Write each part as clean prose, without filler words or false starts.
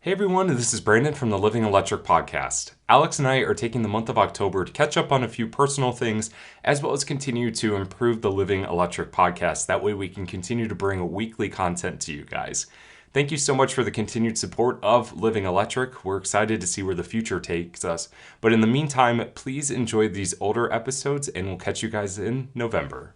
Hey everyone, this is Brandon from the Living Electric podcast. Alex and I are taking the month of October to catch up on a few personal things, as well as continue to improve the Living Electric podcast. That way we can continue to bring weekly content to you guys. Thank you so much for the continued support of Living Electric. We're excited to see where the future takes us. But in the meantime, please enjoy these older episodes and we'll catch you guys in November.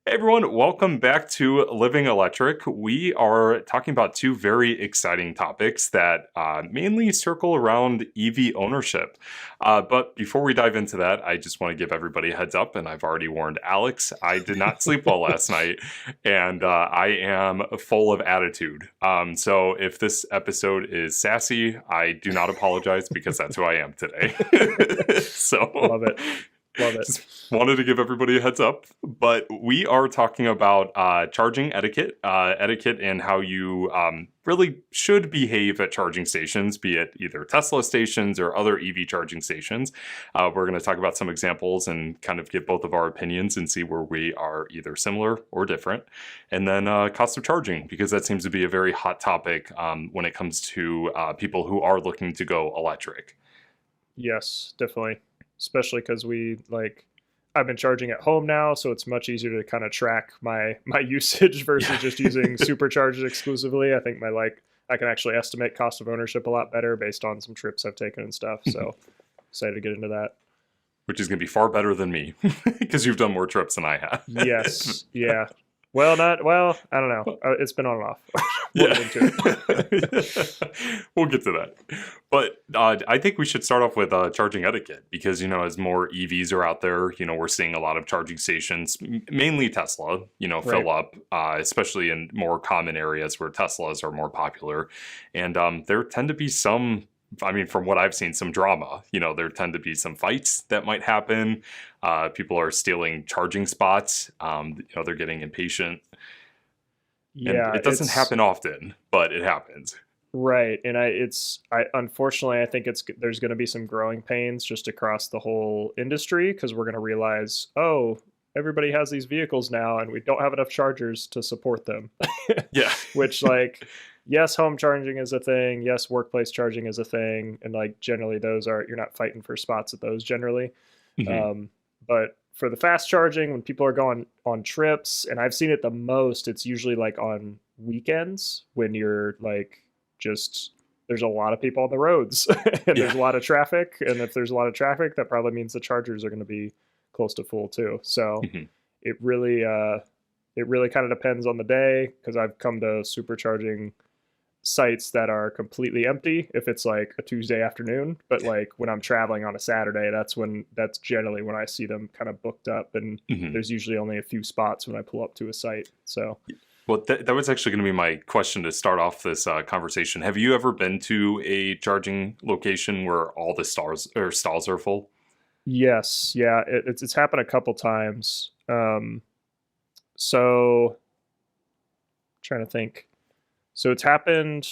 Hey everyone, welcome back to Living Electric. We are talking about two very exciting topics that mainly circle around EV ownership. But before we dive into that, I just want to give everybody a heads up, and I've already warned Alex, I did not sleep well last night, and I am full of attitude. So if this episode is sassy, I do not apologize because that's who I am today. So Love it. Love it. Just wanted to give everybody a heads up, but we are talking about charging etiquette, and how you really should behave at charging stations, be it either Tesla stations or other EV charging stations. We're going to talk about some examples and kind of give both of our opinions and see where we are either similar or different. And then cost of charging, because that seems to be a very hot topic when it comes to people who are looking to go electric. Yes, definitely. Especially because I've been charging at home now, so it's much easier to kind of track my usage versus just using superchargers exclusively. I think I can actually estimate cost of ownership a lot better based on some trips I've taken and stuff. So excited to get into that. Which is going to be far better than me because you've done more trips than I have. Yes. Yeah. I don't know. It's been on and off. We'll get to that. But I think we should start off with charging etiquette because, as more EVs are out there, we're seeing a lot of charging stations, mainly Tesla, fill up, especially in more common areas where Teslas are more popular. And there tend to be from what I've seen, some drama. There tend to be some fights that might happen. People are stealing charging spots. They're getting impatient. Yeah, and it doesn't happen often, but it happens. Right, and unfortunately I think there's going to be some growing pains just across the whole industry because we're going to realize, oh, everybody has these vehicles now, and we don't have enough chargers to support them. Yeah, which yes, home charging is a thing. Yes, workplace charging is a thing, and generally you're not fighting for spots at those generally. Mm-hmm. But for the fast charging, when people are going on trips, and I've seen it the most, it's usually on weekends when you're there's a lot of people on the roads and there's a lot of traffic. And if there's a lot of traffic, that probably means the chargers are going to be close to full too. So it really kind of depends on the day, because I've come to supercharging sites that are completely empty if it's a Tuesday afternoon, but when I'm traveling on a Saturday, that's generally when I see them kind of booked up, and there's usually only a few spots when I pull up to a site. So well, that was actually going to be my question to start off this conversation. Have you ever been to a charging location where all the stalls are full? Yes, yeah, it's happened a couple times. So trying to think. So it's happened.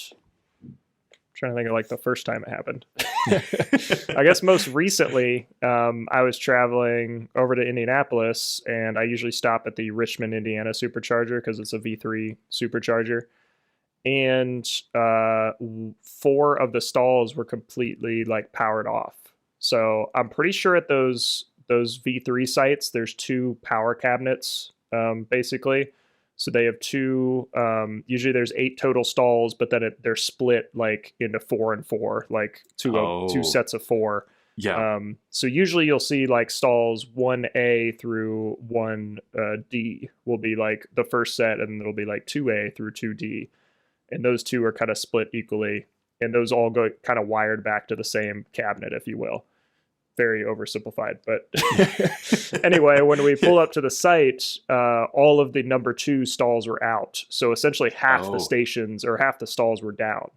I'm trying to think of the first time it happened. I guess most recently, I was traveling over to Indianapolis, and I usually stop at the Richmond, Indiana supercharger because it's a V3 supercharger. And 4 of the stalls were completely powered off. So I'm pretty sure at those V3 sites, there's 2 power cabinets, basically. So they have 2, usually there's 8 total stalls, but then they're split into 4 and 4, two sets of 4. Yeah. So usually you'll see stalls 1A through 1D will be the first set, and it'll be 2A through 2D. And those 2 are kind of split equally. And those all go kind of wired back to the same cabinet, if you will. Very oversimplified, but anyway, when we pull up to the site, all of the number 2 stalls were out. So essentially half the stations or half the stalls were down.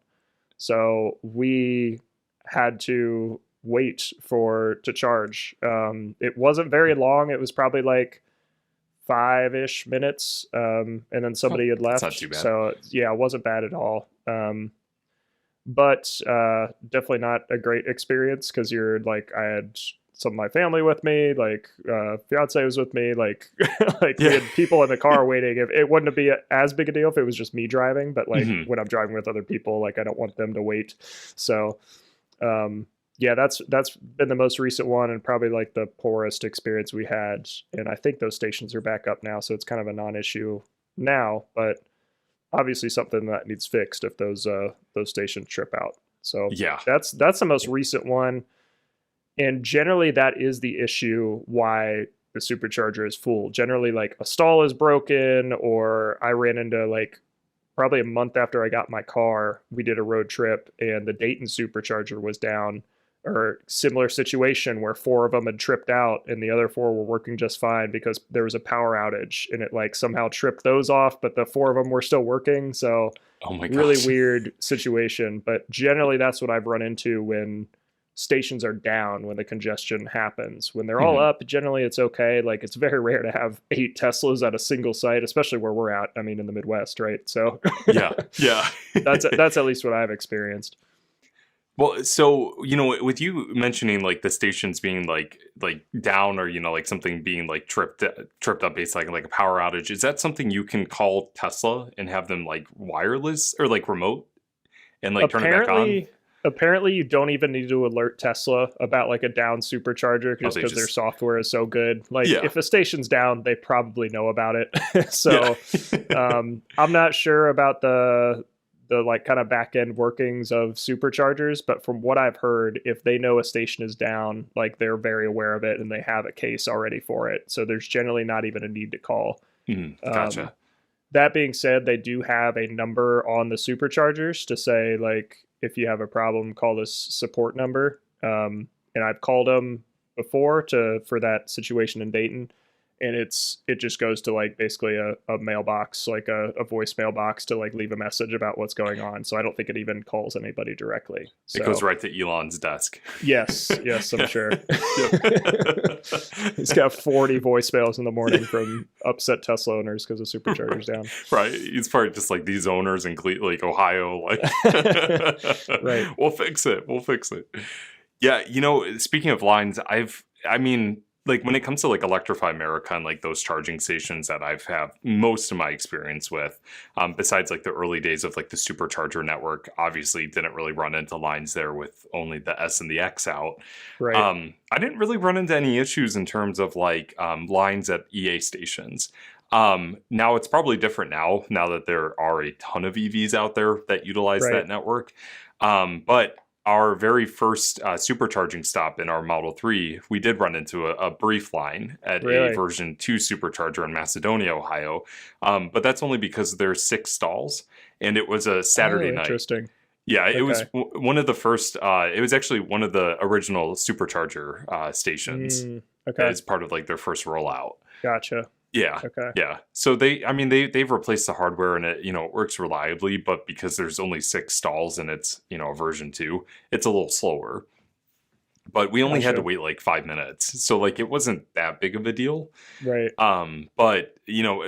So we had to wait to charge. It wasn't very long. It was probably 5-ish minutes. And then somebody had left. That's not too bad. So yeah, it wasn't bad at all. But definitely not a great experience because I had some of my family with me, like fiance was with me, like like we Yeah. had people in the car waiting. If it wouldn't be as big a deal if it was just me driving, but like Mhm. when I'm driving with other people, like I don't want them to wait. So yeah, that's been the most recent one and probably like the poorest experience we had. And I think those stations are back up now, so it's kind of a non-issue now, but obviously something that needs fixed if those stations trip out. So Yeah. that's the most recent one. And generally that is the issue why the supercharger is full. Generally like a stall is broken, or I ran into like probably a month after I got my car, we did a road trip and the Dayton supercharger was down, or similar situation where four of them had tripped out and the other four were working just fine because there was a power outage and it like somehow tripped those off, but the four of them were still working. So Oh my really gosh. weird situation. But generally that's what I've run into when stations are down, when the congestion happens. When they're all Mhm. up, generally it's okay. Like it's very rare to have 8 Teslas at a single site, especially where we're at. I mean, in the Midwest, right? So Yeah. Yeah. that's at least what I've experienced. Well, so with you mentioning like the stations being like down, or like something being like tripped up, basically like a power outage, is that something you can call Tesla and have them like wireless or like remote and like turn it back on? Apparently you don't even need to alert Tesla about like a down supercharger Oh, just they because their just software is so good. Like yeah, if a station's down, they probably know about it. yeah. So I'm not sure about the like kind of back end workings of superchargers, but from what I've heard, if they know a station is down, like they're very aware of it and they have a case already for it. So there's generally not even a need to call. Um, Gotcha. that being said, they do have a number on the superchargers to say like if you have a problem, call this support number. And I've called them before to for that situation in Dayton, and it just goes to like basically a mailbox, like a voicemail box to like leave a message about what's going on. So I don't think it even calls anybody directly. It goes So right to Elon's desk. yes, I'm Yeah. sure. Yep. He's got 40 voicemails in the morning from upset Tesla owners because the supercharger's down. Right. It's probably just like these owners in like Ohio, like Right. we'll fix it. We'll fix it. Yeah, speaking of lines, I mean, like when it comes to like Electrify America and like those charging stations that I've had most of my experience with, besides like the early days of like the Supercharger network, obviously didn't really run into lines there with only the S and the X out. Right. I didn't really run into any issues in terms of like lines at EA stations. Now it's probably different now that there are a ton of EVs out there that utilize Right. that network. But our very first supercharging stop in our Model 3, we did run into a brief line at Really? a version 2 supercharger in Macedonia, Ohio. But that's only because there's 6 stalls, and it was a Saturday Oh, night. interesting. Yeah, it was Okay. one of the first, it was actually one of the original supercharger stations Okay. as part of like their first rollout. Gotcha. Yeah. Okay. Yeah. So they've replaced the hardware and it works reliably, but because there's only 6 stalls and it's, a version 2, it's a little slower. But we only had to Gotcha. wait like 5 minutes. So like it wasn't that big of a deal. Right. But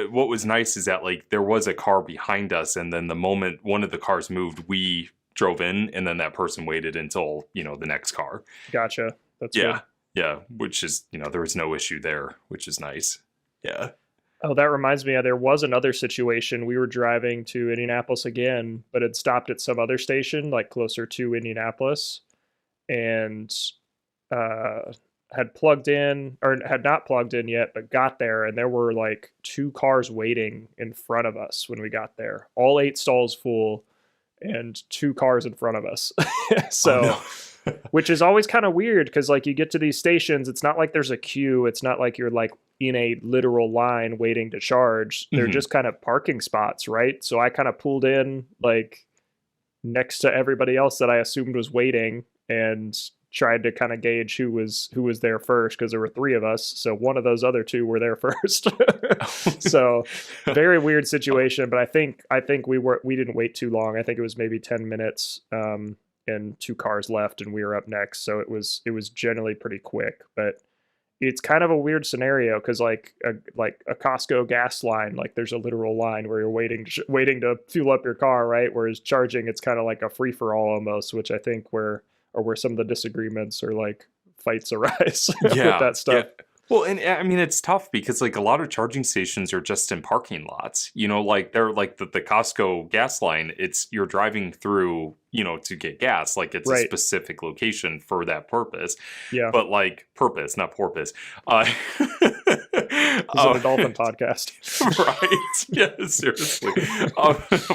what was nice is that like there was a car behind us, and then the moment one of the cars moved, we drove in, and then that person waited until, the next car. Gotcha. That's Yeah. good. Yeah. Which is, there was no issue there, which is nice. Yeah. Oh, that reminds me, there was another situation. We were driving to Indianapolis again, but had stopped at some other station, like closer to Indianapolis, and had plugged in or had not plugged in yet, but got there, and there were like 2 cars waiting in front of us when we got there. All 8 stalls full, and 2 cars in front of us. So, which is always kind of weird because like you get to these stations, it's not like there's a queue. It's not like you're like in a literal line waiting to charge. They're Mhm. just kind of parking spots, right? So I kind of pulled in like next to everybody else that I assumed was waiting and tried to kind of gauge who was there first because there were 3 of us. So one of those other 2 were there first. So very weird situation, but I think we didn't wait too long. I think it was maybe 10 minutes and 2 cars left and we were up next. So it was generally pretty quick, but it's kind of a weird scenario because like a Costco gas line, like there's a literal line where you're waiting to fuel up your car, right? Whereas charging, it's kind of like a free for all almost, which I think where some of the disagreements are like fights arise with Yeah, that stuff. yeah. Well, and I mean, it's tough because like a lot of charging stations are just in parking lots. You know, like they're like the Costco gas line. It's you're driving through, you know, to get gas. Like it's a Right. specific location for that purpose. Yeah. But like purpose, not porpoise. This is a dolphin podcast. Right? Yeah, seriously.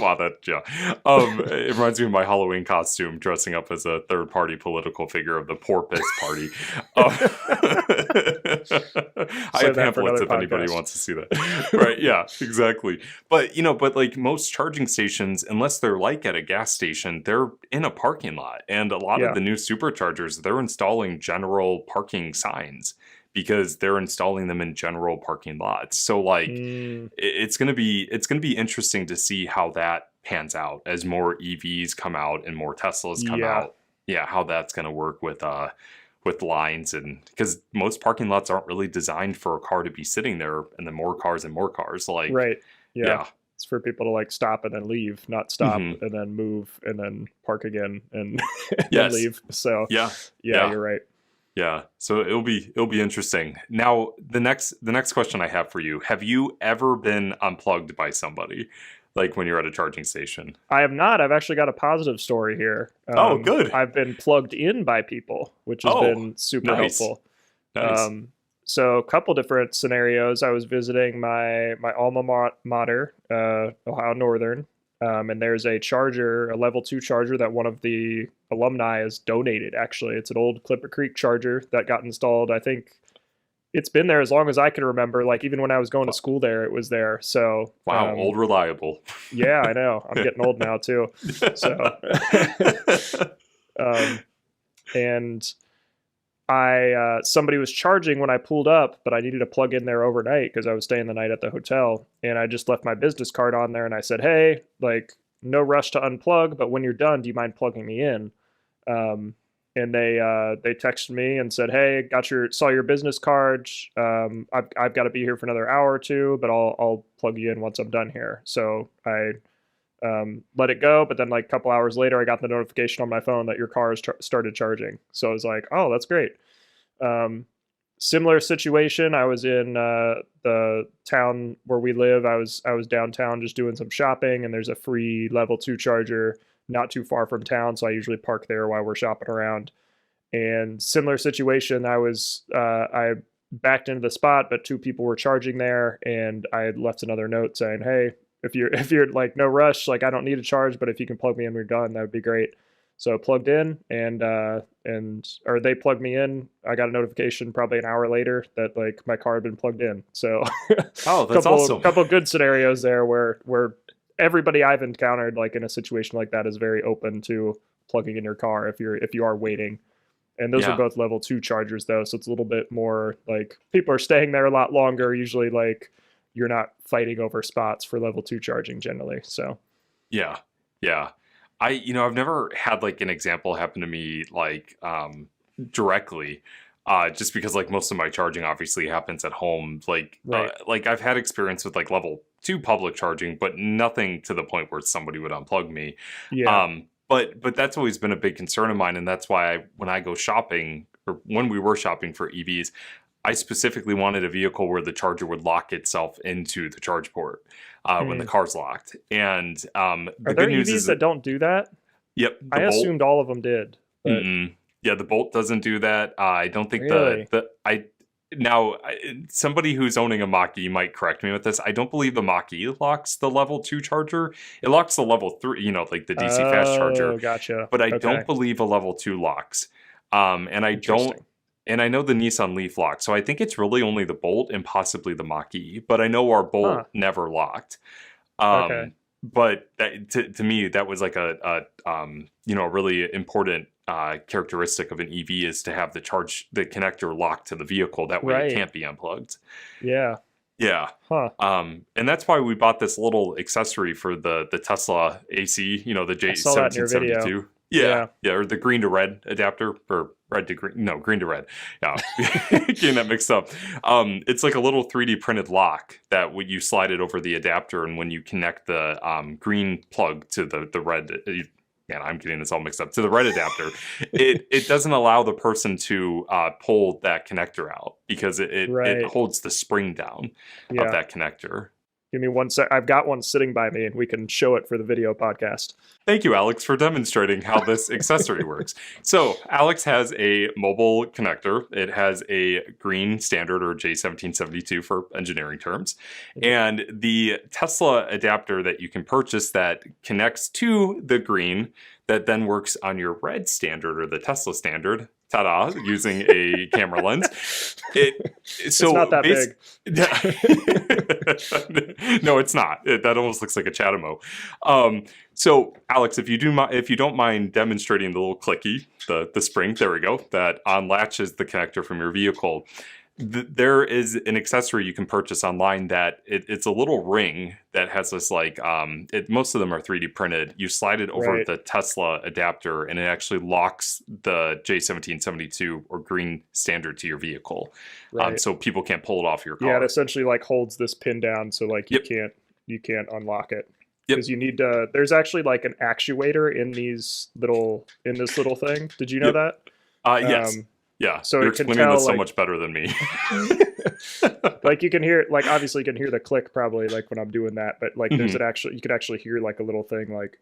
Wow, that yeah. It reminds me of my Halloween costume, dressing up as a third-party political figure of the Porpoise Party. I have pamphlets if anybody wants to see that. Right? Yeah, exactly. But you know, but like most charging stations, unless they're like at a gas station, they're in a parking lot, and a lot of the new superchargers, they're installing general parking signs, because they're installing them in general parking lots. So like it's going to be interesting to see how that pans out as more EVs come out and more Teslas come out. Yeah, how that's going to work with lines, and because most parking lots aren't really designed for a car to be sitting there and then more cars and more cars like Right. Yeah. It's for people to like stop and then leave, not stop and then move and then park again and, then leave. So yeah, you're right. Yeah, so it'll be interesting. Now, the next question I have for you: have you ever been unplugged by somebody, like when you're at a charging station? I have not. I've actually got a positive story here. Oh, good. I've been plugged in by people, which has been super helpful. Nice. So a couple different scenarios. I was visiting my alma mater, Ohio Northern. And there's a charger, a level 2 charger that one of the alumni has donated. Actually, it's an old Clipper Creek charger that got installed. I think it's been there as long as I can remember. Like even when I was going to school there, it was there. So wow, old reliable. Yeah, I know. I'm getting old now too. So and somebody was charging when I pulled up, but I needed to plug in there overnight because I was staying the night at the hotel, and I just left my business card on there, and I said, hey, like no rush to unplug, but when you're done, do you mind plugging me in? And they texted me and said, hey, saw your business card. I've got to be here for another hour or two, but I'll plug you in once I'm done here. So I let it go, but then like a couple hours later, I got the notification on my phone that your car has started charging. So I was like, oh, that's great. Similar situation. I was in the town where we live. I was downtown just doing some shopping, and there's a free level 2 charger not too far from town, so I usually park there while we're shopping around. And similar situation, I backed into the spot, but 2 people were charging there, and I had left another note saying, hey, if you're like no rush, like I don't need a charge, but if you can plug me in, we're done, that would be great. So plugged in, or they plugged me in. I got a notification probably an hour later that like my car had been plugged in. So oh, that's awesome. Couple good scenarios there where everybody I've encountered like in a situation like that is very open to plugging in your car if you are waiting. And those are both level 2 chargers though, so it's a little bit more like people are staying there a lot longer. Usually like you're not fighting over spots for level 2 charging generally. So yeah. I've never had like an example happen to me like directly, just because like most of my charging obviously happens at home. Like like I've had experience with like level 2 public charging, but nothing to the point where somebody would unplug me. Yeah. But that's always been a big concern of mine, and that's why when I go shopping, or when we were shopping for EVs, I specifically wanted a vehicle where the charger would lock itself into the charge port when the car's locked. And the good news is that don't do that? Yep. I assumed all of them did. But... Yeah, the Bolt doesn't do that. I don't think really? Somebody who's owning a Mach-E might correct me with this. I don't believe the Mach-E locks the level 2 charger. It locks the level 3, like the DC fast charger. Oh, gotcha. But I don't believe a level 2 locks. And I don't. And I know the Nissan Leaf locked, so I think it's really only the Bolt and possibly the Mach-E. But I know our Bolt never locked. But to me, that was like a really important characteristic of an EV is to have the connector locked to the vehicle. That way it can't be unplugged. Yeah. Huh. And that's why we bought this little accessory for the Tesla AC. The J1772. Yeah, or the green to red adapter, or red to green. No, green to red. Yeah, getting that mixed up. It's like a little 3D printed lock that when you slide it over the adapter, and when you connect the green plug to the red man, I'm getting this all mixed up, to the right adapter, it doesn't allow the person to pull that connector out because it Right. holds the spring down of Yeah. that connector. Give me one sec. I've got one sitting by me, and we can show it for the video podcast. Thank you, Alex, for demonstrating how this accessory works. So Alex has a mobile connector. It has a green standard, or J1772 for engineering terms. And the Tesla adapter that you can purchase that connects to the green that then works on your red standard, or the Tesla standard, ta-da, using a camera lens. It's not that big. No, it's not. That almost looks like a Chatamo. So, Alex, if you don't mind demonstrating the little clicky, the spring, there we go, that unlatches the connector from your vehicle. There is an accessory you can purchase online that it's a little ring that has this like most of them are 3D printed. You slide it over the Tesla adapter and it actually locks the J1772 or green standard to your vehicle, so people can't pull it off your car. Yeah, it essentially like holds this pin down, so like you can't unlock it. Because you need to. There's actually like an actuator in this little thing. Did you know that? Yes. Yeah, so you're it can explaining tell, this so like, much better than me. Like you can hear, like obviously you can hear the click probably like when I'm doing that, but like there's you could actually hear like a little thing like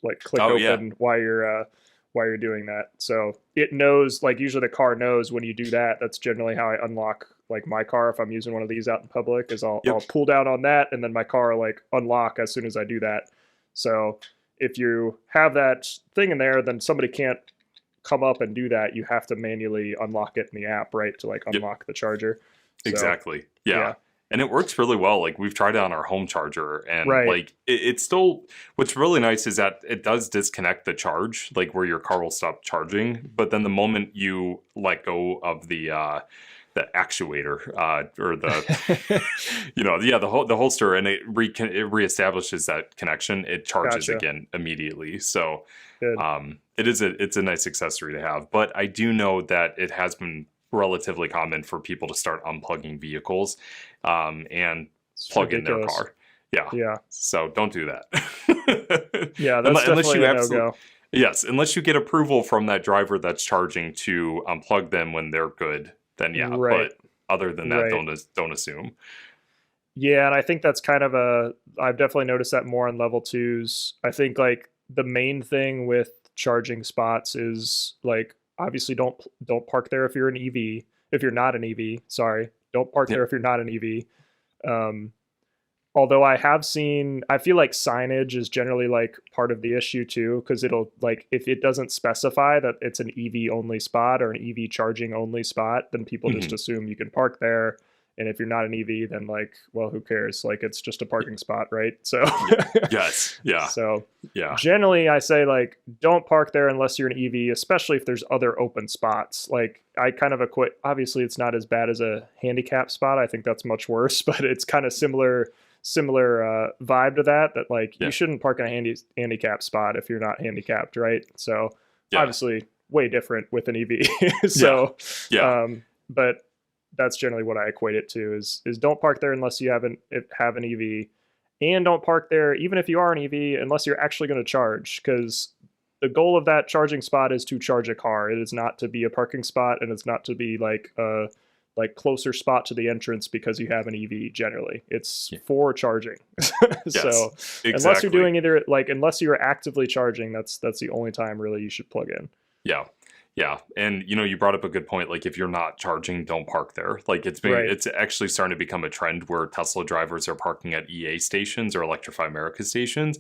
click open while you're doing that. So it knows, like usually the car knows when you do that. That's generally how I unlock like my car if I'm using one of these out in public. Is I'll pull down on that and then my car will like unlock as soon as I do that. So if you have that thing in there, then somebody can't come up and do that. You have to manually unlock it in the app, right, to like unlock the charger. So, exactly. Yeah. And it works really well. Like we've tried it on our home charger, and like it's still. What's really nice is that it does disconnect the charge, like where your car will stop charging. But then the moment you let go of the actuator or the the holster, and it reestablishes that connection, it charges again immediately. So it's a nice accessory to have. But I do know that it has been relatively common for people to start unplugging vehicles and plug in their car. Yeah. So don't do that. That's definitely a no-go. Yes, unless you get approval from that driver that's charging to unplug them when they're good, then but other than that, don't assume. Yeah, and I think that's kind of I've definitely noticed that more on level 2s. I think like the main thing with charging spots is like obviously don't park there if you're an EV. If you're not an EV, don't park there if you're not an EV. Although I feel like signage is generally like part of the issue too, because it'll like if it doesn't specify that it's an EV only spot or an EV charging only spot, then people just assume you can park there. And if you're not an EV, then like, well, who cares? Like it's just a parking spot, right? So So generally I say like don't park there unless you're an EV, especially if there's other open spots. Like I kind of equate, obviously it's not as bad as a handicap spot. I think that's much worse, but it's kind of similar vibe to that like you shouldn't park in a handicap spot if you're not handicapped, right? So obviously way different with an EV. But that's generally what I equate it to is don't park there unless you have an EV, and don't park there even if you are an EV unless you're actually going to charge, because the goal of that charging spot is to charge a car. It is not to be a parking spot, and it's not to be like a closer spot to the entrance because you have an EV. Generally it's for charging. So unless you're doing unless you're actively charging, that's the only time really you should plug in. Yeah. And you brought up a good point. Like if you're not charging, don't park there. Like it's actually starting to become a trend where Tesla drivers are parking at EA stations or Electrify America stations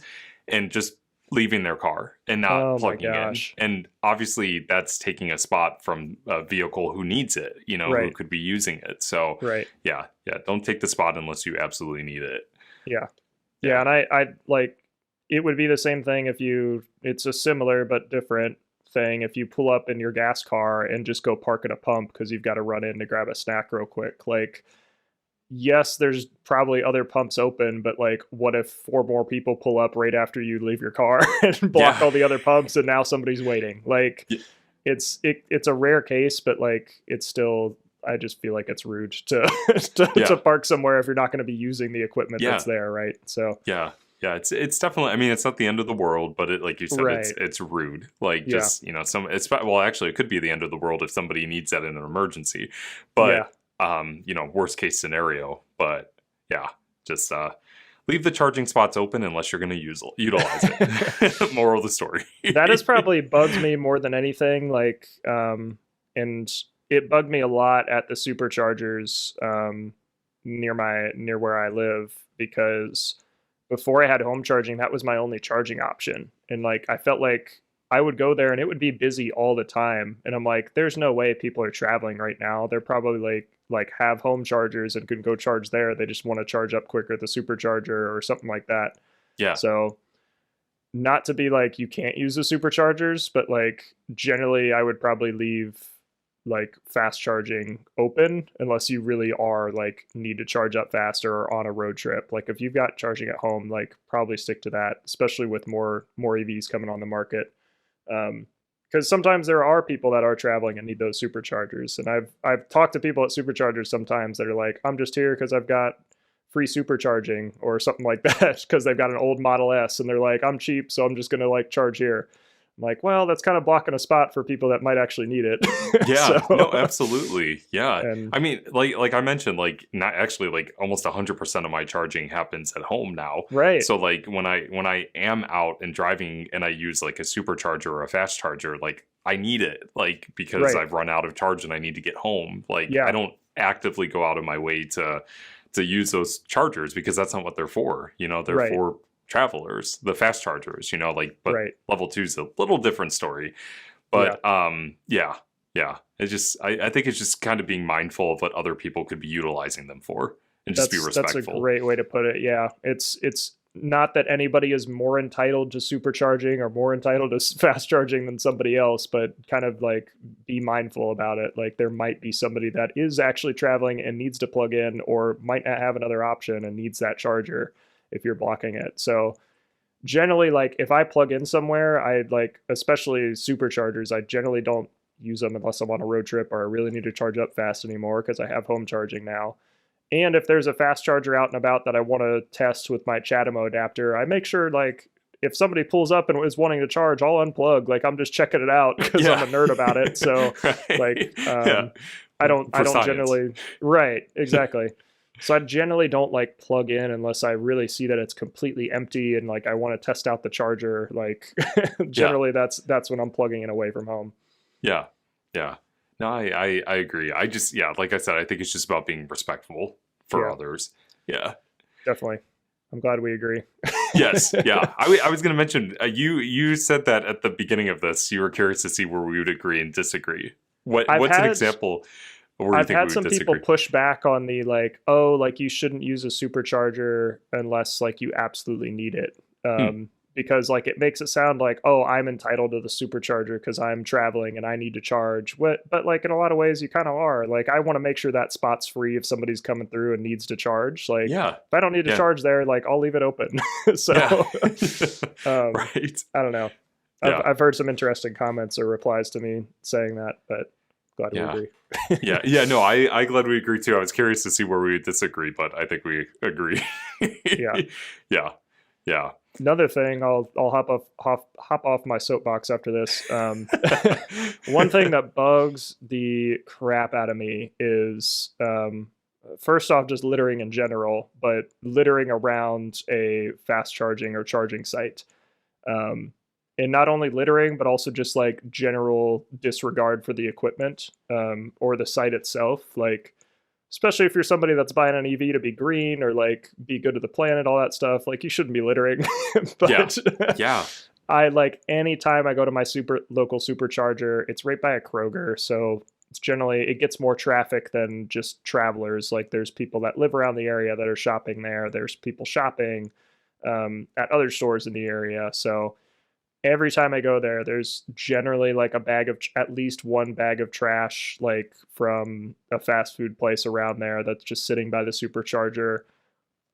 and just leaving their car and not plugging in. And obviously that's taking a spot from a vehicle who needs it, who could be using it. So don't take the spot unless you absolutely need it. Yeah. And I like, it would be the same thing it's a similar but different thing if you pull up in your gas car and just go park at a pump because you've got to run in to grab a snack real quick. Like, yes, there's probably other pumps open, but like, what if 4 more people pull up right after you leave your car and block all the other pumps, and now somebody's waiting? Like, it's a rare case, but like, it's still, I just feel like it's rude to park somewhere if you're not going to be using the equipment that's there, right? So Yeah, it's definitely. I mean, it's not the end of the world, but it, like you said, Right. it's rude. Like, Yeah. just, well, actually, it could be the end of the world if somebody needs that in an emergency. Yeah. But worst case scenario. But yeah, just leave the charging spots open unless you're going to utilize it. Moral of the story. That has probably bugged me more than anything. Like, and it bugged me a lot at the superchargers near where I live, because before I had home charging, that was my only charging option. And like, I felt like I would go there and it would be busy all the time. And I'm like, there's no way people are traveling right now. They're probably like have home chargers and can go charge there. They just want to charge up quicker at the supercharger or something like that. Yeah. So not to be like you can't use the superchargers, but like generally I would probably leave like fast charging open unless you really are like need to charge up faster or on a road trip. Like if you've got charging at home, like probably stick to that, especially with more EVs coming on the market. Because sometimes there are people that are traveling and need those superchargers, and I've talked to people at superchargers sometimes that are like, I'm just here because I've got free supercharging or something like that, because they've got an old Model S and they're like, I'm cheap, so I'm just gonna like charge here. I'm like, well, that's kind of blocking a spot for people that might actually need it. Yeah, So, no, absolutely. Yeah. and I mean, like I mentioned, like not actually like almost 100% of my charging happens at home now. right, So like when I am out and driving and I use like a supercharger or a fast charger, like I need it, like because right, I've run out of charge and I need to get home. Like I yeah, don't actively go out of my way to use those chargers because that's not what they're for. They're right, for travelers, the fast chargers, like, but right, level 2 is a little different story. yeah. But yeah. It's just I think it's just kind of being mindful of what other people could be utilizing them for and just be That's a respectful. great way to put it. Yeah, it's not that anybody is more entitled to supercharging or more entitled to fast charging than somebody else, but kind of like be mindful about it. Like there might be somebody that is actually traveling and needs to plug in, or might not have another option and needs that charger if you're blocking it. So generally, like if I plug in somewhere, I like, especially superchargers, I generally don't use them unless I'm on a road trip or I really need to charge up fast anymore, because I have home charging now. And if there's a fast charger out and about that I want to test with my Chatamo adapter, I make sure like if somebody pulls up and is wanting to charge, I'll unplug. Like I'm just checking it out because Yeah. I'm a nerd about it. So Right. like Yeah. I don't For science. generally, right, exactly. So I generally don't like plug in unless I really see that it's completely empty and like I want to test out the charger. Like generally that's when I'm plugging in away from home. Yeah. Yeah. No, I agree. I just, yeah, like I said, I think it's just about being respectful for Yeah. others. Yeah. Definitely. I'm glad we agree. Yes. Yeah. I was going to mention, you said that at the beginning of this, you were curious to see where we would agree and disagree. What's an example where you I've think had we some would people disagree? push back on the like, oh, like you shouldn't use a supercharger unless like you absolutely need it. Because like it makes it sound like, oh, I'm entitled to the supercharger because I'm traveling and I need to charge. But like in a lot of ways, you kind of are. Like I want to make sure that spot's free if somebody's coming through and needs to charge. Like Yeah. if I don't need to Yeah. charge there, like I'll leave it open. So Yeah. Right. I don't know. Yeah. I've heard some interesting comments or replies to me saying that, but glad we Yeah. agree. Yeah. No, I glad we agree too. I was curious to see where we would disagree, but I think we agree. Yeah. Yeah. Yeah. Another thing, I'll hop off my soapbox after this. One thing that bugs the crap out of me is first off just littering in general, but littering around a fast charging or charging site. And not only littering, but also just like general disregard for the equipment or the site itself. Like, especially if you're somebody that's buying an EV to be green or like be good to the planet, all that stuff, like you shouldn't be littering. But Yeah. I like anytime I go to my local supercharger, it's right by a Kroger. So it's generally, it gets more traffic than just travelers. Like there's people that live around the area that are shopping there. There's people shopping at other stores in the area. So every time I go there, there's generally like at least one bag of trash, like from a fast food place around there that's just sitting by the supercharger.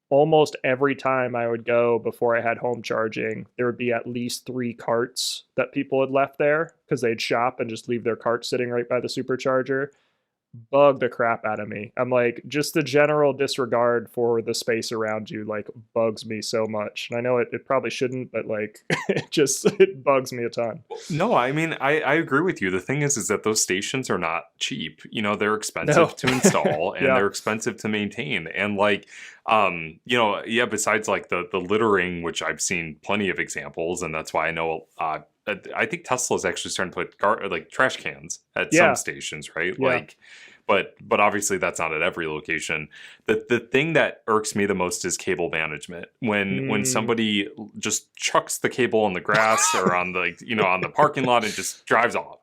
Almost every time I would go before I had home charging, there would be at least 3 carts that people had left there because they'd shop and just leave their cart sitting right by the supercharger. bug the crap out of me. I'm like, just the general disregard for the space around you like bugs me so much. And I know it probably shouldn't, but like it bugs me a ton. No, I mean, I agree with you. The thing is that those stations are not cheap. You know, they're No. expensive to install and Yeah. they're expensive to maintain. And like, you know, yeah, besides like the littering, which I've seen plenty of examples, and that's why I know, I think Tesla's actually starting to put like trash cans at some Yeah. stations, right? Yeah. Like, but obviously that's not at every location. The thing that irks me the most is cable management. When somebody just chucks the cable on the grass or on the, like, you know, on the parking lot and just drives off.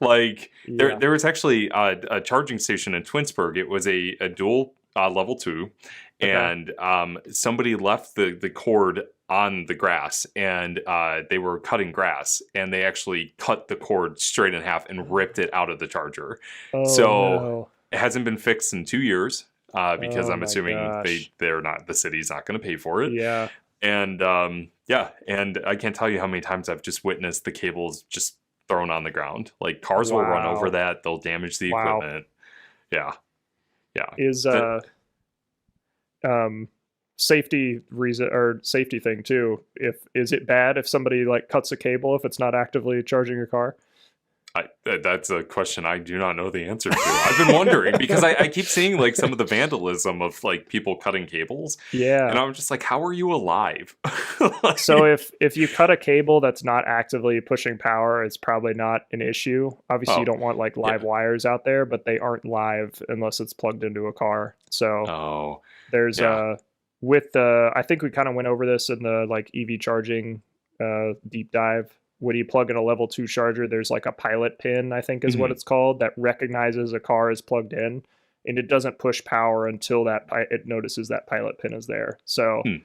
Like Yeah. there was actually a charging station in Twinsburg. It was a dual level 2, Okay. and somebody left the cord on the grass, and they were cutting grass, and they actually cut the cord straight in half and ripped it out of the charger. Oh So no. it hasn't been fixed in 2 years, because Oh I'm my assuming gosh. they're not, the city's not going to pay for it. Yeah. And yeah, and I can't tell you how many times I've just witnessed the cables just thrown on the ground. Like cars will run over Wow. that, they'll damage the Wow. equipment. Yeah, yeah. Is safety reason or safety thing too. Is it bad if somebody like cuts a cable if it's not actively charging your car? That's a question I do not know the answer to. I've been wondering because I keep seeing like some of the vandalism of like people cutting cables, and Yeah. I'm just like, how are you alive? Like, So if you cut a cable that's not actively pushing power, it's probably not an issue. Obviously, you oh, don't want like live yeah. wires out there, but they aren't live unless it's plugged into a car. So Oh, there's yeah. with the I think we kind of went over this in the like EV charging deep dive. When you plug in a level 2 charger, there's like a pilot pin, I think is what Mhm. it's called, that recognizes a car is plugged in, and it doesn't push power until it notices that pilot pin is there. So Hmm.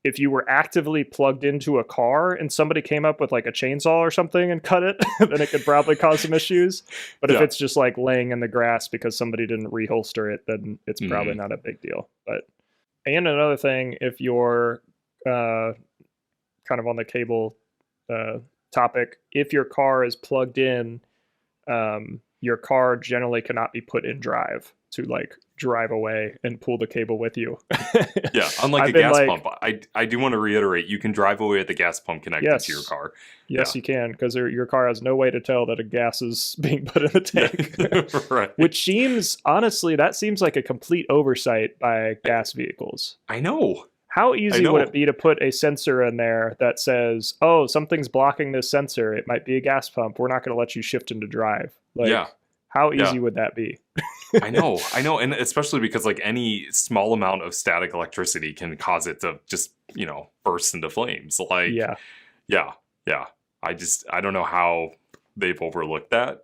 if you were actively plugged into a car and somebody came up with like a chainsaw or something and cut it, then it could probably cause some issues. But if Yeah. it's just like laying in the grass because somebody didn't reholster it, then it's probably Mhm. not a big deal. But and another thing, if you're kind of on the cable topic, if your car is plugged in, your car generally cannot be put in drive to like drive away and pull the cable with you. Yeah, unlike I've a been gas like, pump, I do want to reiterate, you can drive away with the gas pump connected to your yes, car. yes, Yeah. you can, because your car has no way to tell that a gas is being put in the tank. Yeah. Right. Which seems, honestly, that seems like a complete oversight by gas vehicles. I know. How I easy would know. it be to put a sensor in there that says, "Oh, something's blocking this sensor. It might be a gas pump. We're not going to let you shift into drive." Like, Yeah. how Yeah. easy would that be? I know, and especially because like any small amount of static electricity can cause it to just, you know, burst into flames. Like, Yeah, yeah, yeah. I don't know how they've overlooked that,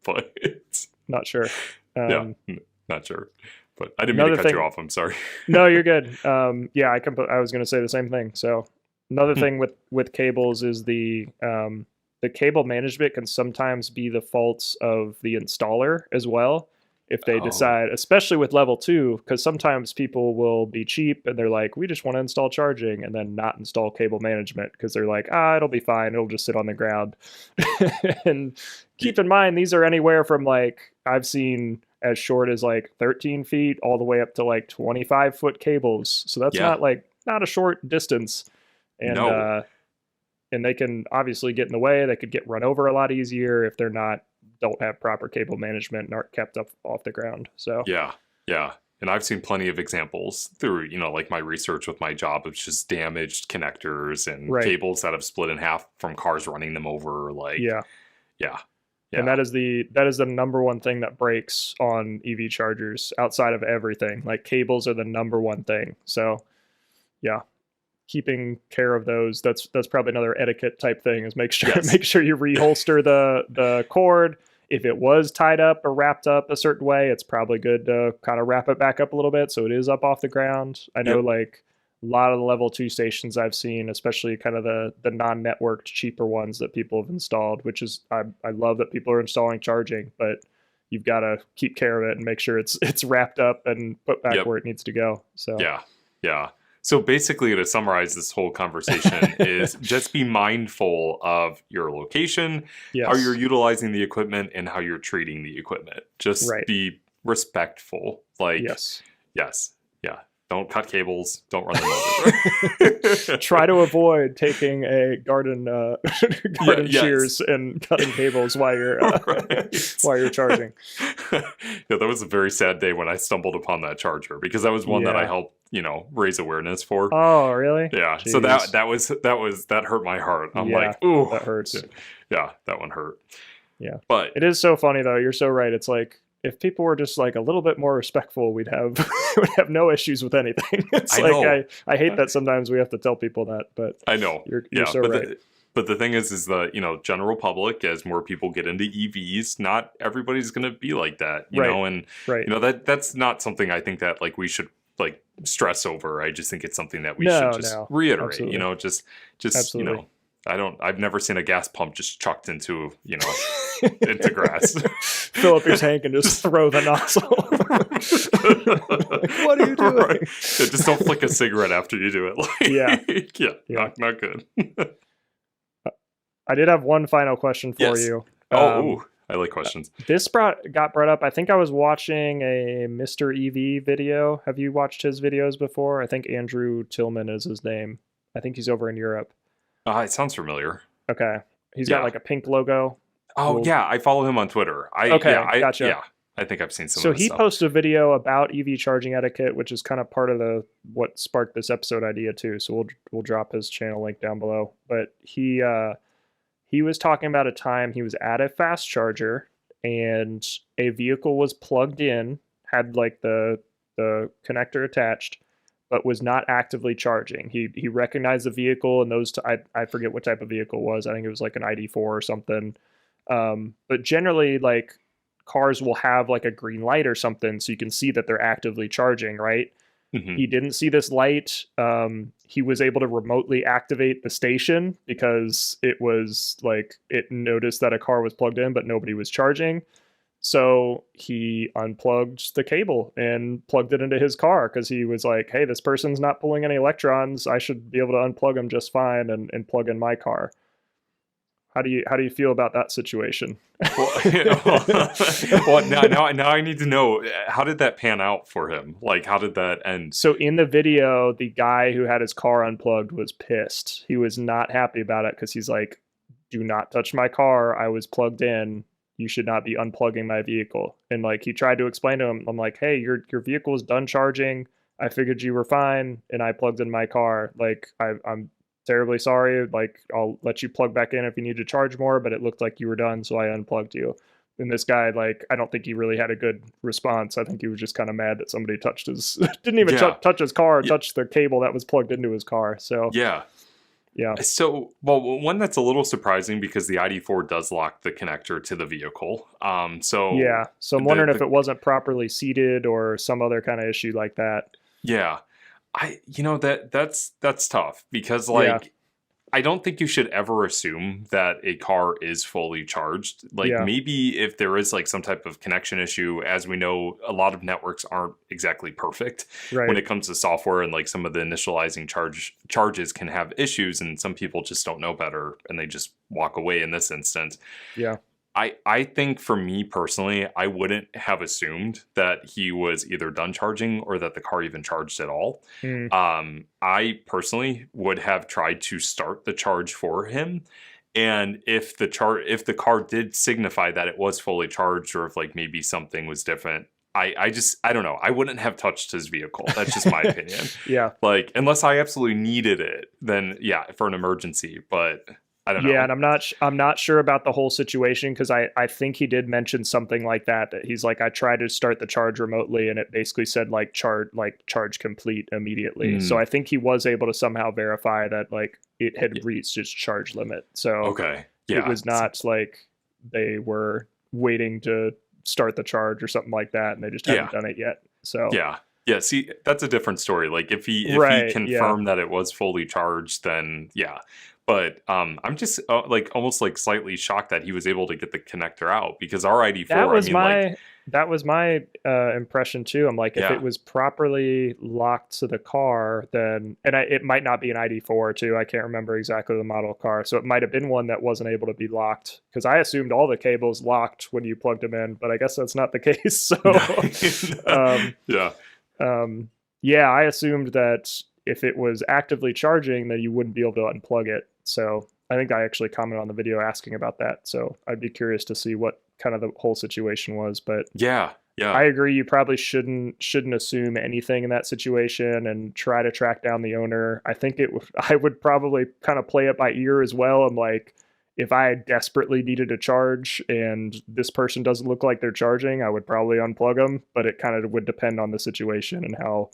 but it's, not sure. yeah, Um, not sure. But I didn't mean to Another cut you thing, off. I'm sorry. no, you're good. Yeah, I was going to say the same thing. So another Hmm. thing with cables is the cable management can sometimes be the faults of the installer as well. If they Oh, decide, especially with level 2, because sometimes people will be cheap and they're like, we just want to install charging, and then not install cable management because they're like, it'll be fine. It'll just sit on the ground. And keep in mind, these are anywhere from like, I've seen as short as like 13 feet all the way up to like 25-foot cables. So that's yeah. not a short distance. And No. and they can obviously get in the way. They could get run over a lot easier if don't have proper cable management and aren't kept up off the ground. So Yeah. Yeah. And I've seen plenty of examples through, you know, like my research with my job of just damaged connectors and right. cables that have split in half from cars running them over. Like, Yeah. yeah. And Yeah. that is the number one thing that breaks on EV chargers outside of everything. Like cables are the number one thing. So yeah, keeping care of those. That's probably another etiquette type thing, is make sure Yes. make sure you reholster the cord. If it was tied up or wrapped up a certain way, it's probably good to kind of wrap it back up a little bit so it is up off the ground. I know Yep. like a lot of the level 2 stations I've seen, especially kind of the non-networked cheaper ones that people have installed, which is I love that people are installing charging, but you've got to keep care of it and make sure it's wrapped up and put back Yep. where it needs to go. So Yeah. Yeah. So basically, to summarize this whole conversation, is just be mindful of your location, how you're Yes. utilizing the equipment, and how you're treating the equipment. Just Right. be respectful. Like, Yes. yes, yeah. Don't cut cables. Don't run them over. Try to avoid taking a garden Yes. shears and cutting cables while you're Right. while you're charging. Yeah, that was a very sad day when I stumbled upon that charger because that was one that I Yeah. helped, raise awareness for. Oh, really? Yeah. So Jeez. that hurt my heart. I'm Yeah, like, ooh, that hurts. yeah, that one hurt. Yeah. But It is so funny though. You're so right. It's like if people were just like a little bit more respectful, we'd have would have no issues with anything. It's I like know. I hate that sometimes we have to tell people that, but I know. you're Yeah, so but right. but the thing is the general public, as more people get into EVs, not everybody's going to be like that, Right. and Right. that's not something I think that like we should like stress over. I just think it's something that we No, should just no. reiterate. Absolutely. Just Absolutely. I've never seen a gas pump just chucked into into grass. Fill up your tank and just throw the nozzle. Like, what are you doing? Right. Yeah, just don't flick a cigarette after you do it. Like, Yeah. Yeah. not good. I did have one final question for Yes. you. Ooh, I like questions. This got brought up. I think I was watching a Mr. EV video. Have you watched his videos before? I think Andrew Tillman is his name. I think he's over in Europe. It sounds familiar. Okay. He's Yeah. got like a pink logo. Oh Cool. yeah, I follow him on Twitter. Gotcha. Yeah, I think I've seen some So of his he stuff. posted a video about EV charging etiquette, which is kind of part of what sparked this episode idea too. So we'll drop his channel link down below. But he was talking about a time he was at a fast charger and a vehicle was plugged in, had like the connector attached, but was not actively charging. He recognized the vehicle and I forget what type of vehicle it was. I think it was like an ID4 or something. But generally, like cars will have like a green light or something, so you can see that they're actively charging, right? Mhm. He didn't see this light. He was able to remotely activate the station because it was like it noticed that a car was plugged in, but nobody was charging. So he unplugged the cable and plugged it into his car because he was like, hey, this person's not pulling any electrons. I should be able to unplug them just fine and plug in my car. How do you feel about that situation? Well, now I need to know, how did that pan out for him? Like, how did that end? So in the video, the guy who had his car unplugged was pissed. He was not happy about it because he's like, do not touch my car. I was plugged in. You should not be unplugging my vehicle. And like he tried to explain to him, I'm like, hey, your vehicle is done charging. I figured you were fine, and I plugged in my car. Like I'm terribly sorry. Like I'll let you plug back in if you need to charge more, but it looked like you were done, so I unplugged you. And this guy, like, I don't think he really had a good response. I think he was just kind of mad that somebody touched his didn't even touch his car, touch the cable that was plugged into his car. So Yeah. So, well, one that's a little surprising because the ID4 does lock the connector to the vehicle. So I'm wondering if it wasn't properly seated or some other kind of issue like that. Yeah. That's tough because like I don't think you should ever assume that a car is fully charged. Like maybe if there is like some type of connection issue, as we know, a lot of networks aren't exactly perfect when it comes to software, and like some of the initializing charges can have issues, and some people just don't know better and they just walk away in this instance. Yeah. I think for me personally, I wouldn't have assumed that he was either done charging or that the car even charged at all. I personally would have tried to start the charge for him. And if the car did signify that it was fully charged, or if like maybe something was different, I don't know. I wouldn't have touched his vehicle. That's just my opinion. Yeah. Like, unless I absolutely needed it, then for an emergency, but I don't know. Yeah, and I'm not sure about the whole situation because I think he did mention something like that he's like, I tried to start the charge remotely and it basically said like charge complete immediately. So I think he was able to somehow verify that like it had reached its charge limit. So it was not like they were waiting to start the charge or something like that and they just haven't done it yet. So yeah, see, that's a different story. Like if he confirmed that it was fully charged, then But I'm just like almost like slightly shocked that he was able to get the connector out, because our ID4, that was That was my impression too. I'm like, if it was properly locked to the car, then, and it might not be an ID4 too. I can't remember exactly the model of car. So it might have been one that wasn't able to be locked, because I assumed all the cables locked when you plugged them in, but I guess that's not the case. So, yeah, I assumed that if it was actively charging, then you wouldn't be able to unplug it. So I think I actually commented on the video asking about that. So I'd be curious to see what kind of the whole situation was. But yeah, I agree. You probably shouldn't assume anything in that situation and try to track down the owner. I think I would probably kind of play it by ear as well. I'm like, if I desperately needed to charge and this person doesn't look like they're charging, I would probably unplug them. But it kind of would depend on the situation and how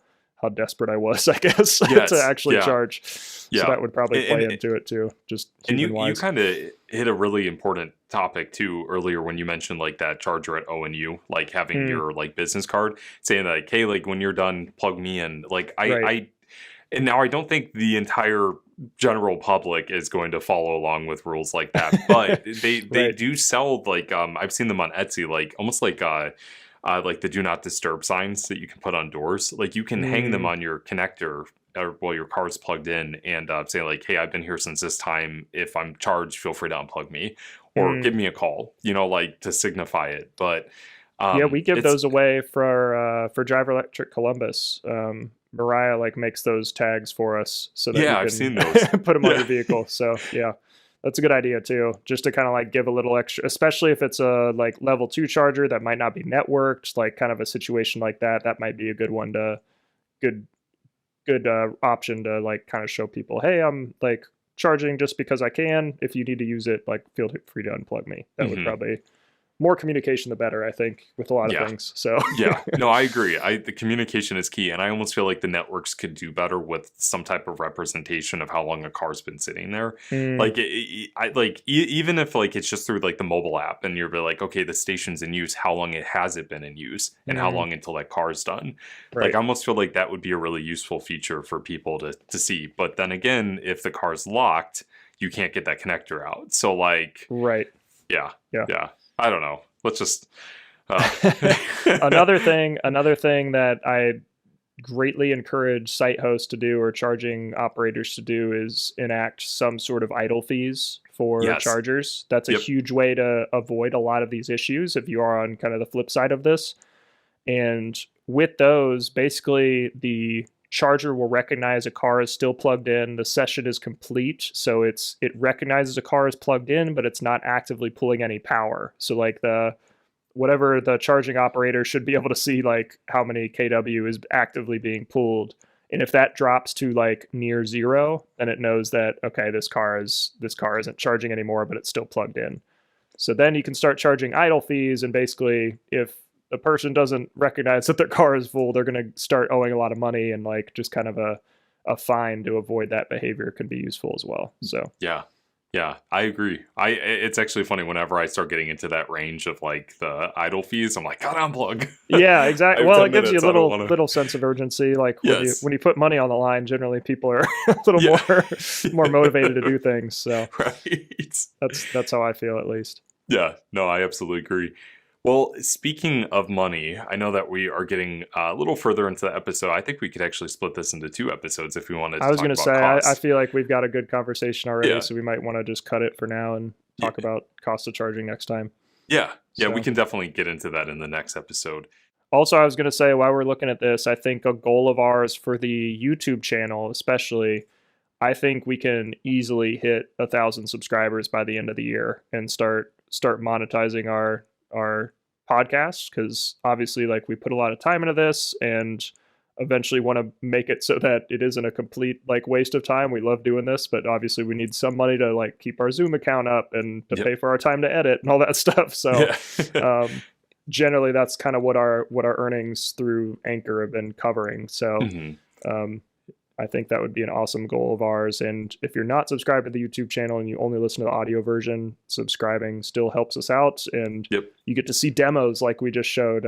desperate I was, I guess, to actually charge. So that would probably play into it too. Just and you kind of hit a really important topic too earlier when you mentioned like that charger at ONU, like having your like business card, saying like, hey, like when you're done, plug me in. Like and now I don't think the entire general public is going to follow along with rules like that, but they do sell like I've seen them on Etsy, like almost like the do not disturb signs that you can put on doors. Like you can hang them on your connector while your car's plugged in and say like, hey, I've been here since this time. If I'm charged, feel free to unplug me or give me a call, like to signify it. But we give those away for Driver Electric Columbus. Mariah like makes those tags for us so that I've seen those. Put them on your vehicle. So that's a good idea too, just to kind of like give a little extra, especially if it's a like level 2 charger that might not be networked, like kind of a situation like that. That might be a good one good option to like kind of show people, hey, I'm like charging just because I can. If you need to use it, like feel free to unplug me. That would probably more communication, the better, I think, with a lot of things. So no, I agree. The communication is key, and I almost feel like the networks could do better with some type of representation of how long a car's been sitting there. Like, even if like it's just through like the mobile app, and you're like, okay, the station's in use, how long has it been in use, and how long until that car's done. Like, I almost feel like that would be a really useful feature for people to see. But then again, if the car's locked, you can't get that connector out. So like, yeah. I don't know. Let's just another thing that I greatly encourage site hosts to do or charging operators to do is enact some sort of idle fees for chargers. That's a huge way to avoid a lot of these issues if you are on kind of the flip side of this. And with those, basically the charger will recognize a car is still plugged in. The session is complete. So it recognizes a car is plugged in, but it's not actively pulling any power. So like whatever the charging operator should be able to see like how many kW is actively being pulled. And if that drops to like near 0, then it knows that, okay, this car isn't charging anymore, but it's still plugged in. So then you can start charging idle fees. And basically if the person doesn't recognize that their car is full, they're going to start owing a lot of money, and like just kind of a fine to avoid that behavior can be useful as well. So yeah, I agree. It's actually funny whenever I start getting into that range of like the idle fees, I'm like, gotta unplug. Yeah, exactly. Well, it gives you a little sense of urgency. Like when you put money on the line, generally people are a little more motivated to do things. So that's how I feel, at least. Yeah, no, I absolutely agree. Well, speaking of money, I know that we are getting a little further into the episode. I think we could actually split this into 2 episodes if we wanted to. I was going to say, I feel like we've got a good conversation already, so we might want to just cut it for now and talk about cost of charging next time. Yeah, we can definitely get into that in the next episode. Also, I was going to say, while we're looking at this, I think a goal of ours for the YouTube channel, especially, I think we can easily hit 1,000 subscribers by the end of the year and start monetizing our podcast, because obviously like we put a lot of time into this and eventually want to make it so that it isn't a complete like waste of time. We love doing this, but obviously we need some money to like keep our Zoom account up and to pay for our time to edit and all that stuff. So generally that's kind of what our earnings through Anchor have been covering. So I think that would be an awesome goal of ours. And if you're not subscribed to the YouTube channel and you only listen to the audio version, subscribing still helps us out. And you get to see demos like we just showed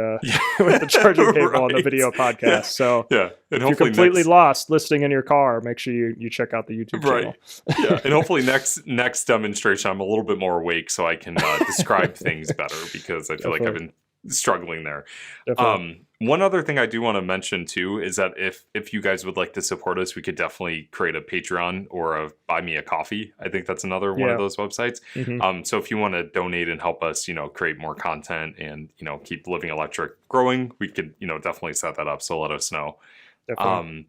with the charging cable on the video podcast. So and if you're completely lost listening in your car, make sure you check out the YouTube channel. And hopefully next demonstration, I'm a little bit more awake so I can describe things better, because I feel like I've been struggling there. Definitely. One other thing I do want to mention too is that if you guys would like to support us, we could definitely create a Patreon or a Buy Me a Coffee. I think that's another one of those websites. So if you want to donate and help us, create more content and keep Living Electric growing, we could definitely set that up. So let us know. Definitely.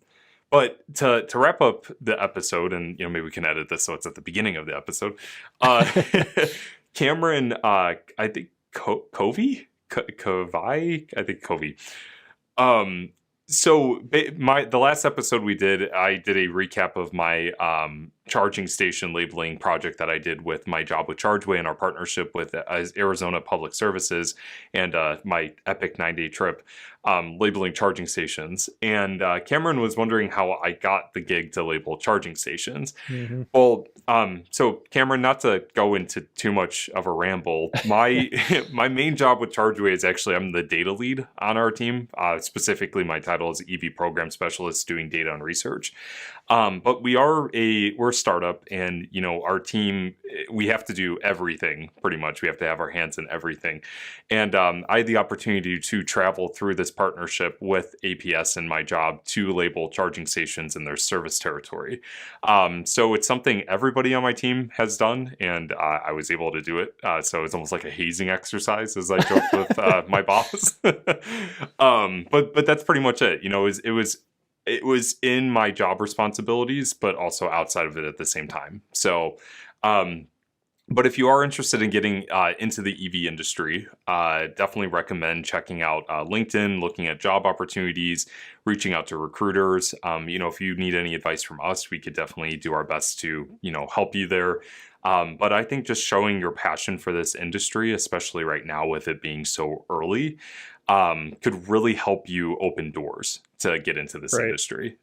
But to wrap up the episode, and maybe we can edit this so it's at the beginning of the episode. Cameron, I think Covey. Kovai, I think Covey. So the last episode we did, I did a recap of my charging station labeling project that I did with my job with ChargeWay and our partnership with Arizona Public Services and my epic 9-day trip labeling charging stations. And Cameron was wondering how I got the gig to label charging stations. Well, so Cameron, not to go into too much of a ramble, my my main job with ChargeWay is actually I'm the data lead on our team. Specifically, my title is EV Program Specialist doing data and research. But we're a startup, and our team, we have to do everything pretty much. We have to have our hands in everything. And I had the opportunity to travel through this partnership with APS in my job to label charging stations in their service territory. So it's something everybody on my team has done, and I was able to do it. So it's almost like a hazing exercise, as I joked with my boss. But that's pretty much it. It was in my job responsibilities, but also outside of it at the same time. So, but if you are interested in getting into the EV industry, definitely recommend checking out LinkedIn, looking at job opportunities, reaching out to recruiters. If you need any advice from us, we could definitely do our best to, help you there. But I think just showing your passion for this industry, especially right now with it being so early, could really help you open doors to get into this industry.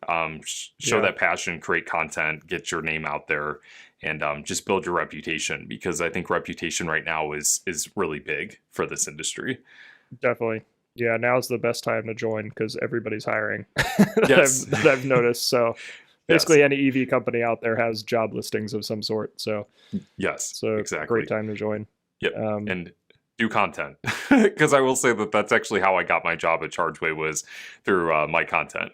Show that passion, create content, get your name out there, and just build your reputation, because I think reputation right now is really big for this industry. Definitely. Yeah, now's the best time to join because everybody's hiring. Yes. that I've noticed. So basically any EV company out there has job listings of some sort. So yes, so exactly. Great time to join. Yep. And do content, because I will say that that's actually how I got my job at ChargeWay, was through my content.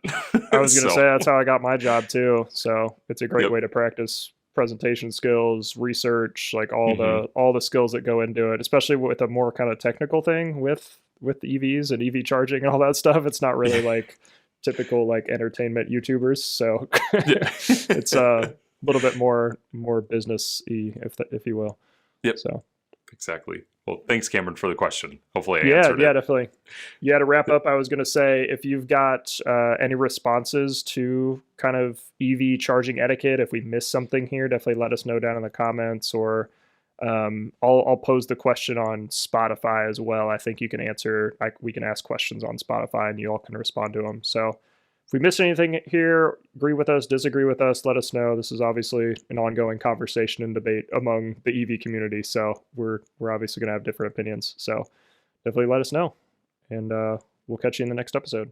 I was going to say that's how I got my job too. So it's a great way to practice presentation skills, research, like all the skills that go into it, especially with a more kind of technical thing with EVs and EV charging and all that stuff. It's not really like typical like entertainment YouTubers. So it's a little bit more business-y, if you will. Yep. So exactly. Well, thanks, Cameron, for the question. Hopefully I answered it. Yeah, definitely. Yeah, to wrap up, I was going to say, if you've got any responses to kind of EV charging etiquette, if we missed something here, definitely let us know down in the comments, or I'll pose the question on Spotify as well. I think you can answer, we can ask questions on Spotify and you all can respond to them. So if we missed anything here, agree with us, disagree with us, let us know. This is obviously an ongoing conversation and debate among the EV community. So we're obviously going to have different opinions. So definitely let us know. And we'll catch you in the next episode.